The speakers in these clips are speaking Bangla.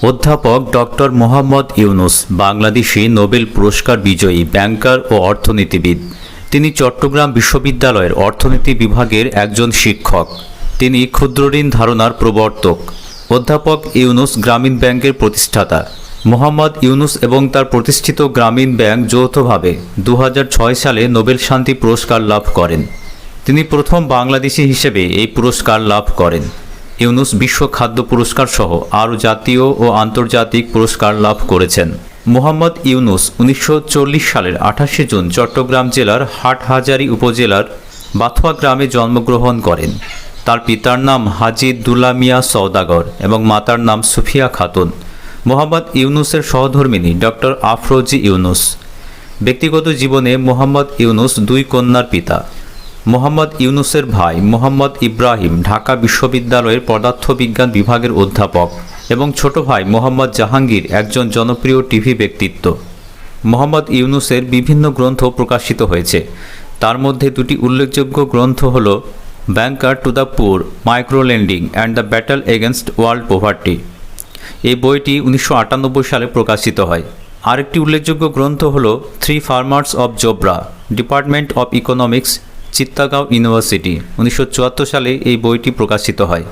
অধ্যাপক ডক্টর মোহাম্মদ ইউনুস বাংলাদেশি নোবেল পুরস্কার বিজয়ী ব্যাংকার ও অর্থনীতিবিদ। তিনি চট্টগ্রাম বিশ্ববিদ্যালয়ের অর্থনীতি বিভাগের একজন শিক্ষক। তিনি ক্ষুদ্রঋণ ধারণার প্রবর্তক। অধ্যাপক ইউনুস গ্রামীণ ব্যাংকের প্রতিষ্ঠাতা। মোহাম্মদ ইউনুস এবং তার প্রতিষ্ঠিত গ্রামীণ ব্যাংক যৌথভাবে 2006 সালে নোবেল শান্তি পুরস্কার লাভ করেন। তিনি প্রথম বাংলাদেশি হিসেবে এই পুরস্কার লাভ করেন। ইউনুস বিশ্ব খাদ্য পুরস্কার সহ আরও জাতীয় ও আন্তর্জাতিক পুরস্কার লাভ করেছেন। মোহাম্মদ ইউনুস 1940 সালের 28 জুন চট্টগ্রাম জেলার হাটহাজারী উপজেলার বাথুয়া গ্রামে জন্মগ্রহণ করেন। তার পিতার নাম হাজী দুল্লা মিয়া সওদাগর এবং মাতার নাম সুফিয়া খাতুন। মোহাম্মদ ইউনুসের সহধর্মিণী ডক্টর আফরোজি ইউনুস। ব্যক্তিগত জীবনে মোহাম্মদ ইউনুস দুই কন্যার পিতা। মোহাম্মদ ইউনুসের ভাই মোহাম্মদ ইব্রাহিম ঢাকা বিশ্ববিদ্যালয়ের পদার্থবিজ্ঞান বিভাগের অধ্যাপক এবং ছোট ভাই মোহাম্মদ জাহাঙ্গীর একজন জনপ্রিয় টিভি ব্যক্তিত্ব। মোহাম্মদ ইউনুসের বিভিন্ন গ্রন্থ প্রকাশিত হয়েছে। তার মধ্যে দুটি উল্লেখযোগ্য গ্রন্থ হল banker to the poor, micro lending and the battle against world poverty. এই বইটি 1998 সালে প্রকাশিত হয়। আরেকটি উল্লেখযোগ্য গ্রন্থ হল 3 farmers of Jobra, department of economics, Chittagong university. 1974 সালে এই বইটি প্রকাশিত হয়।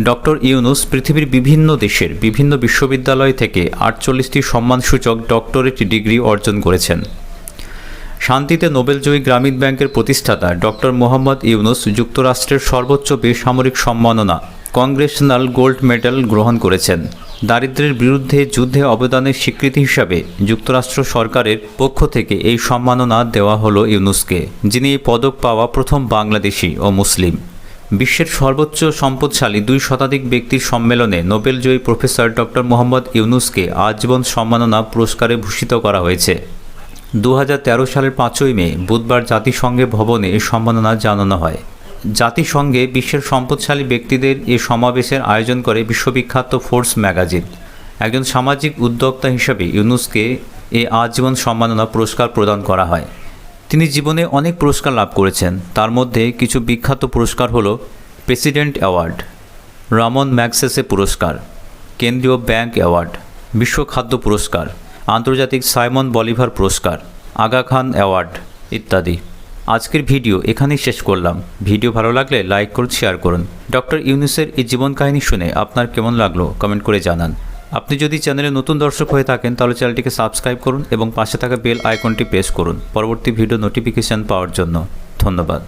ডক্টর ইউনুস পৃথিবীর বিভিন্ন দেশের বিভিন্ন বিশ্ববিদ্যালয় থেকে 48টি সম্মানসূচক ডক্টরেট ডিগ্রি অর্জন করেছেন। শান্তিতে নোবেলজয়ী গ্রামীণ ব্যাংকের প্রতিষ্ঠাতা ডক্টর মোহাম্মদ ইউনুস যুক্তরাষ্ট্রের সর্বোচ্চ বেসামরিক সম্মাননা কংগ্রেশনাল গোল্ড মেডেল গ্রহণ করেছেন। দারিদ্র্যের বিরুদ্ধে যুদ্ধে অবদানের স্বীকৃতি হিসাবে যুক্তরাষ্ট্র সরকারের পক্ষ থেকে এই সম্মাননা দেওয়া হলো ইউনুসকে, যিনি এই পদক পাওয়া প্রথম বাংলাদেশি ও মুসলিম। বিশ্বের সর্বোচ্চ সম্পদশালী 2 শতাধিক ব্যক্তির সম্মেলনে নোবেলজয়ী প্রফেসর ডক্টর মোহাম্মদ ইউনুসকে আজীবন সম্মাননা পুরস্কারে ভূষিত করা হয়েছে। 2013 সালের 5ই মে বুধবার জাতিসংঘের ভবনে এই সম্মাননা জানানো হয়। জাতিসংঘে বিশ্বের সম্পদশালী ব্যক্তিদের এ সমাবেশের আয়োজন করে বিশ্ববিখ্যাত ফোর্বস ম্যাগাজিন। একজন সামাজিক উদ্যোক্তা হিসেবে ইউনুসকে এই আজীবন সম্মাননা পুরস্কার প্রদান করা হয়। তিনি জীবনে অনেক পুরস্কার লাভ করেছেন। তার মধ্যে কিছু বিখ্যাত পুরস্কার হল প্রেসিডেন্ট অ্যাওয়ার্ড, রামন ম্যাগসেসে পুরস্কার, কেন্দ্রীয় ব্যাংক অ্যাওয়ার্ড, বিশ্ব খাদ্য পুরস্কার, আন্তর্জাতিক সাইমন বলিভার পুরস্কার, আগা খান অ্যাওয়ার্ড ইত্যাদি। আজকের ভিডিও এখানেই শেষ করলাম। ভিডিও ভালো লাগলে লাইক করুন, শেয়ার করুন। ডক্টর ইউনুসের এই জীবন কাহিনী শুনে আপনার কেমন লাগলো কমেন্ট করে জানান। আপনি যদি চ্যানেলে নতুন দর্শক হয়ে থাকেন তাহলে চ্যানেলটিকে সাবস্ক্রাইব করুন এবং পাশে থাকা বেল আইকনটি প্রেস করুন পরবর্তী ভিডিও নোটিফিকেশন পাওয়ার জন্য। ধন্যবাদ।